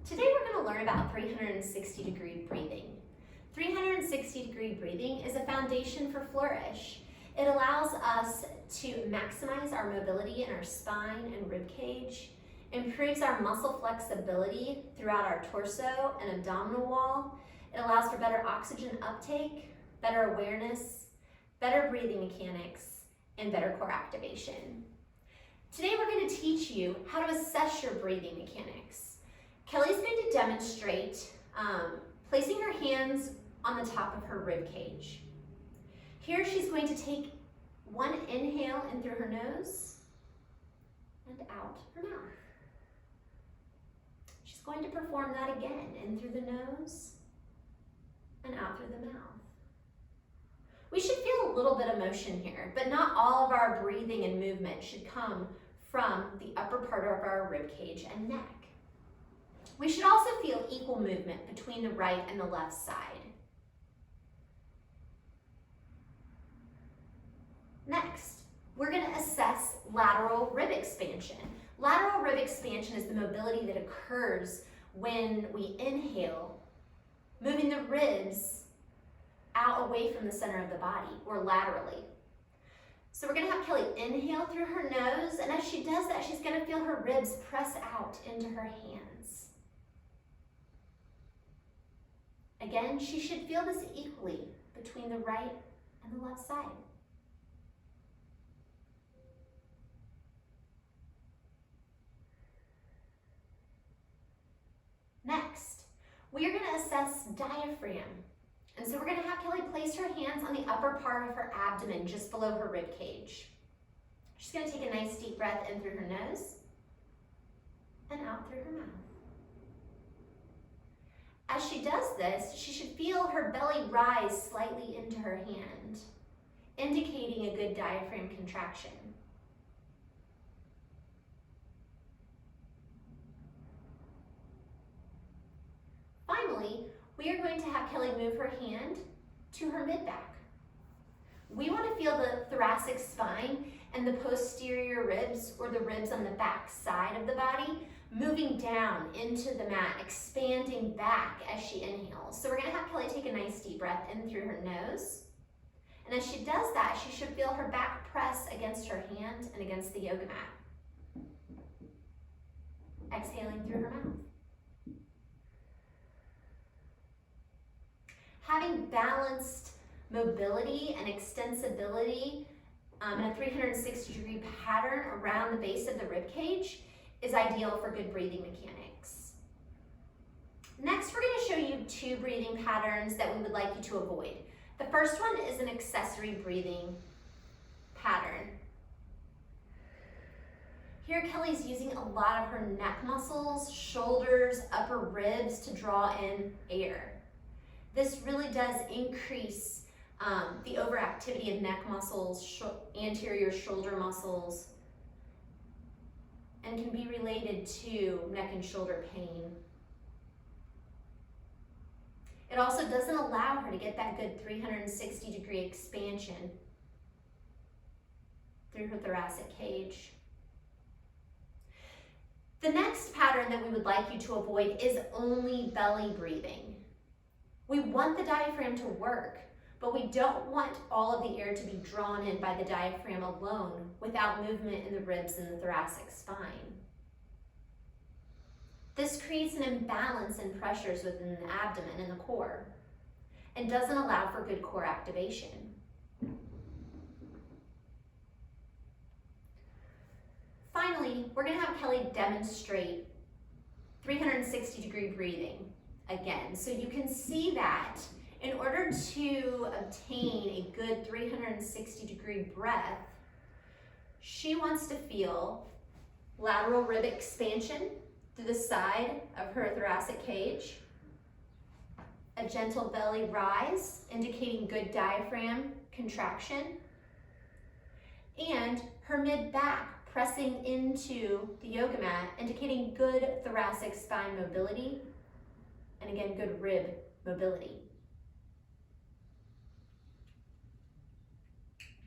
Today we're going to learn about 360-degree breathing. 360-degree breathing is a foundation for flourish. It allows us to maximize our mobility in our spine and rib cage, improves our muscle flexibility throughout our torso and abdominal wall. It allows for better oxygen uptake, better awareness, better breathing mechanics, and better core activation. Today we're going to teach you how to assess your breathing mechanics. Kelly's going to demonstrate placing her hands on the top of her rib cage. Here she's going to take one inhale in through her nose and out her mouth. She's going to perform that again, in through the nose and out through the mouth. We should feel a little bit of motion here, but not all of our breathing and movement should come from the upper part of our rib cage and neck. We should also feel equal movement between the right and the left side. Next, we're going to assess lateral rib expansion. Lateral rib expansion is the mobility that occurs when we inhale, moving the ribs out away from the center of the body, or laterally. So we're going to have Kelly inhale through her nose, and as she does that, she's going to feel her ribs press out into her hands. Again, she should feel this equally between the right and the left side. Next, we are going to assess diaphragm. And so we're going to have Kelly place her hands on the upper part of her abdomen, just below her rib cage. She's going to take a nice deep breath in through her nose and out through her mouth. As she does this, she should feel her belly rise slightly into her hand, indicating a good diaphragm contraction. Finally, we are going to have Kelly move her hand to her mid-back. We want to feel the thoracic spine and the posterior ribs, or the ribs on the back side of the body, moving down into the mat, expanding back as she inhales. So we're going to have Kelly take a nice deep breath in through her nose. And as she does that, she should feel her back press against her hand and against the yoga mat. Exhaling through her mouth. Having balanced mobility and extensibility in a 360-degree pattern around the base of the rib cage is ideal for good breathing mechanics. Next, we're going to show you two breathing patterns that we would like you to avoid. The first one is an accessory breathing pattern. Here, Kelly's using a lot of her neck muscles, shoulders, upper ribs to draw in air. This really does increase the overactivity of neck muscles, anterior shoulder muscles, and can be related to neck and shoulder pain. It also doesn't allow her to get that good 360-degree expansion through her thoracic cage. The next pattern that we would like you to avoid is only belly breathing. We want the diaphragm to work, but we don't want all of the air to be drawn in by the diaphragm alone without movement in the ribs and the thoracic spine. This creates an imbalance in pressures within the abdomen and the core, and doesn't allow for good core activation. Finally, we're going to have Kelly demonstrate 360-degree breathing again. So you can see that in order to obtain a good 360-degree breath, she wants to feel lateral rib expansion through the side of her thoracic cage, a gentle belly rise, indicating good diaphragm contraction, and her mid-back pressing into the yoga mat, indicating good thoracic spine mobility, and again, good rib mobility.